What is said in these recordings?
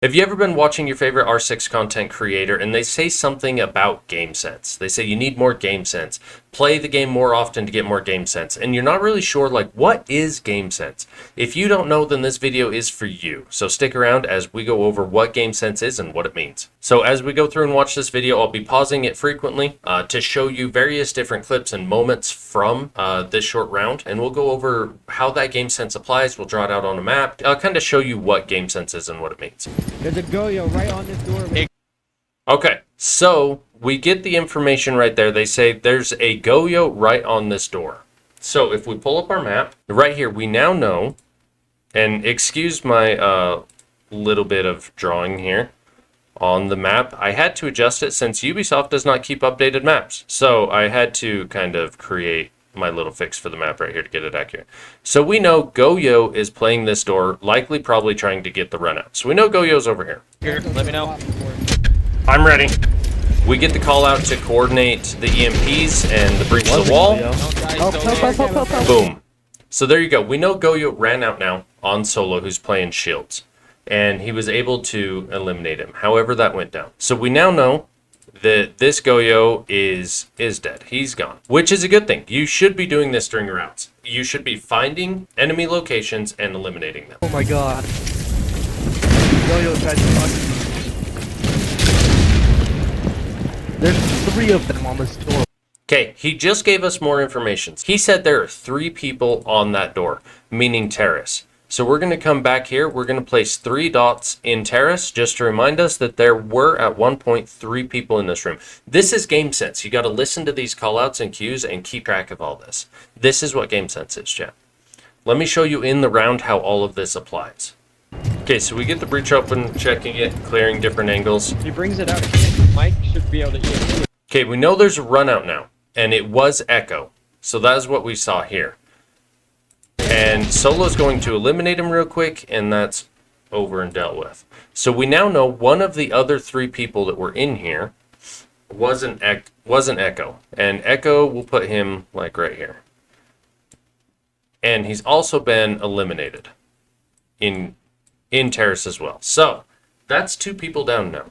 Have you ever been watching your favorite R6 content creator and they say something about game sense? They say you need more game sense. Play the game more often to get more game sense. And you're not really sure, like, what is game sense? If you don't know, then this video is for you. So stick around as we go over what game sense is and what it means. So as we go through and watch this video, I'll be pausing it frequently to show you various different clips and moments from this short round. And we'll go over how that game sense applies. We'll draw it out on a map. I'll kind of show you what game sense is and what it means. There's a Goyo right on this door. Okay, so we get the information right there. They say there's a Goyo right on this door. So if we pull up our map, right here, we now know, and excuse my little bit of drawing here on the map. I had to adjust it since Ubisoft does not keep updated maps. So I had to kind of create my little fix for the map right here to get it accurate. So we know Goyo is playing this door, likely probably trying to get the run out. So we know Goyo's over here. Here, let me know. I'm ready. We get the call out to coordinate the EMPs and the breach of the wall. Boom. So there you go. We know Goyo ran out now on solo, who's playing shields. And he was able to eliminate him. However, that went down. So we now know that this Goyo is dead. He's gone, which is a good thing. You should be doing this during your rounds. You should be finding enemy locations and eliminating them. Oh my god. Goyo tried to fuck me. There's 3 of them on this door. Okay, he just gave us more information. He said there are 3 people on that door, meaning terrace. So we're going to come back here. We're going to place 3 dots in terrace just to remind us that there were at one point 3 people in this room. This is game sense. You got to listen to these callouts and cues and keep track of all this. This is what game sense is, chat. Let me show you in the round how all of this applies. Okay, so we get the breach open, checking it, clearing different angles. He brings it out. Mike should be able to hear. Okay, we know there's a run out now, and it was Echo. So that is what we saw here. And Solo's going to eliminate him real quick, and that's over and dealt with. So we now know one of the other 3 people that were in here wasn't Echo. And Echo, we'll put him like right here. And he's also been eliminated in terrace as well. So that's 2 people down now.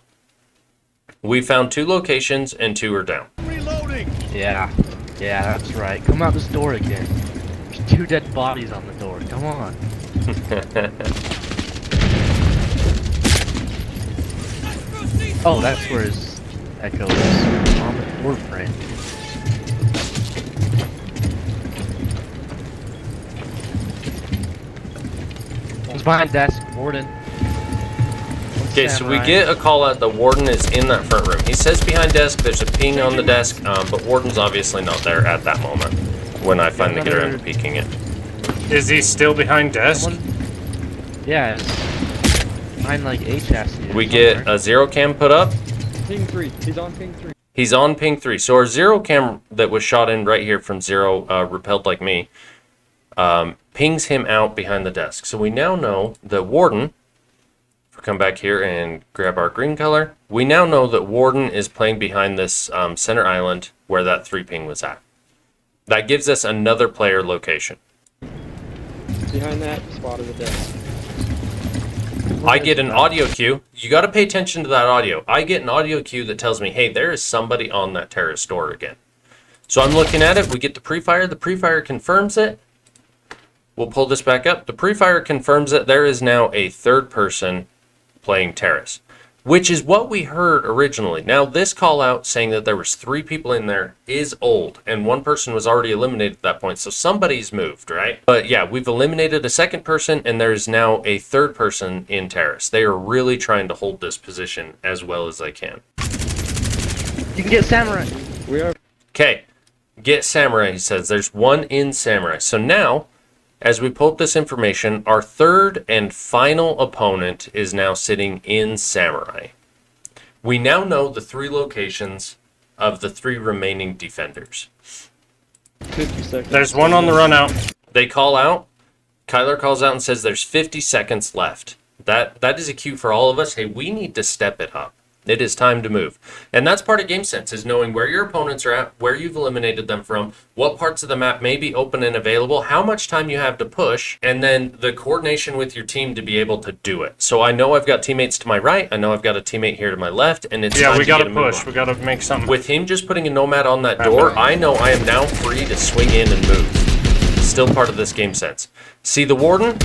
We found 2 locations and 2 are down. Reloading. Yeah, that's right. Come out this door again. 2 dead bodies on the door. Come on. Oh, that's where his Echo is. On the door frame. One's behind desk. Warden. Okay, so we get a call out. The warden is in that front room. He says behind desk. There's a ping on the desk, but warden's obviously not there at that moment when I finally get around to peeking it. Is he still behind desk? Yeah, behind like a chassis. We get a 0 cam put up. Ping 3. He's on ping 3. He's on ping 3. So our 0 cam that was shot in right here from 0, repelled like me, pings him out behind the desk. So we now know that warden, if we come back here and grab our green color, we now know that warden is playing behind this center island where that 3 ping was at. That gives us another player location. Behind that spot of the desk. I get an audio cue. You got to pay attention to that audio. I get an audio cue that tells me, hey, there is somebody on that terrace door again. So I'm looking at it. We get the pre-fire. The pre-fire confirms it. We'll pull this back up. The pre-fire confirms it. There is now a 3rd person playing terrace, which is what we heard originally. Now, this call out saying that there was 3 people in there is old, and 1 person was already eliminated at that point, so somebody's moved, right? But yeah, we've eliminated a 2nd person, and there's now a 3rd person in terrace. They are really trying to hold this position as well as they can. You can get Samurai. We are. Okay, get Samurai, he says. There's 1 in Samurai. So now, as we pull up this information, our 3rd and final opponent is now sitting in Samurai. We now know the 3 locations of the 3 remaining defenders. 50 seconds. There's 1 on the run out. They call out. Kyler calls out and says there's 50 seconds left. That is a cue for all of us. Hey, we need to step it up. It is time to move. And that's part of game sense, is knowing where your opponents are at, where you've eliminated them from, what parts of the map may be open and available, how much time you have to push, and then the coordination with your team to be able to do it. So I know I've got teammates to my right, I know I've got a teammate here to my left, and it's time we to gotta get a move push. on. We gotta make something. With him just putting a nomad on that door, I know I am now free to swing in and move. Still part of this game sense. See the warden?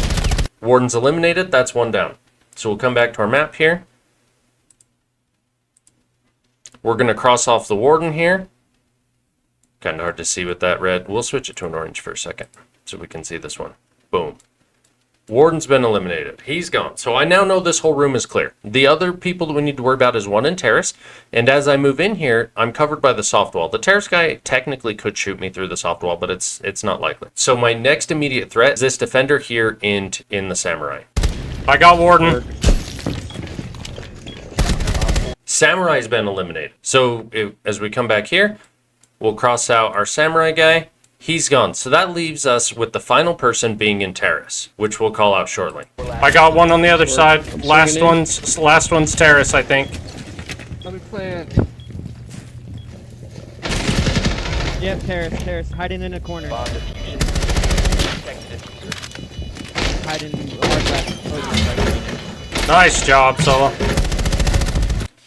Warden's eliminated, that's one down. So we'll come back to our map here. We're going to cross off the warden here. Kind of hard to see with that red. We'll switch it to an orange for a second so we can see this one. Boom. Warden's been eliminated. He's gone. So I now know this whole room is clear. The other people that we need to worry about is one in terrace. And as I move in here, I'm covered by the soft wall. The terrace guy technically could shoot me through the soft wall, but it's not likely. So my next immediate threat is this defender here in the samurai. I got warden. Samurai's been eliminated. So as we come back here, we'll cross out our samurai guy. He's gone. So that leaves us with the final person being in terrace, which we'll call out shortly. I got one on the other side. Last one's terrace, I think. Let me plant. Yep, terrace, hiding in a corner. Hiding hard left. Oh, Nice job, Solo.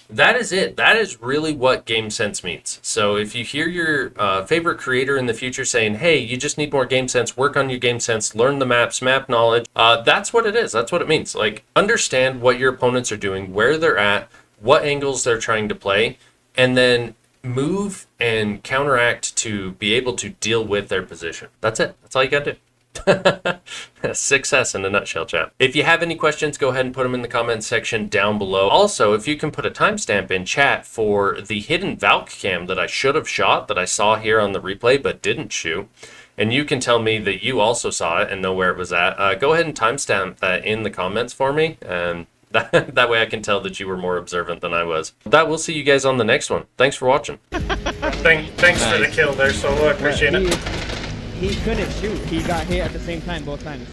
That is it. That is really what game sense means. So if you hear your favorite creator in the future saying, hey, you just need more game sense, work on your game sense, learn the maps, map knowledge, that's what it is. That's what it means. Like, understand what your opponents are doing, where they're at, what angles they're trying to play, and then move and counteract to be able to deal with their position. That's it. That's all you got to do. Success in a nutshell, chat. If you have any questions, go ahead and put them in the comments section down below. Also, if you can put a timestamp in chat for the hidden Valk cam that I should have shot, that I saw here on the replay but didn't shoot, and you can tell me that you also saw it and know where it was at, go ahead and timestamp that in the comments for me, and that way I can tell that you were more observant than I was. That, we'll see you guys on the next one. Thanks for watching. Thanks for the kill there, Solo. I appreciate it. He couldn't shoot. He got hit at the same time both times.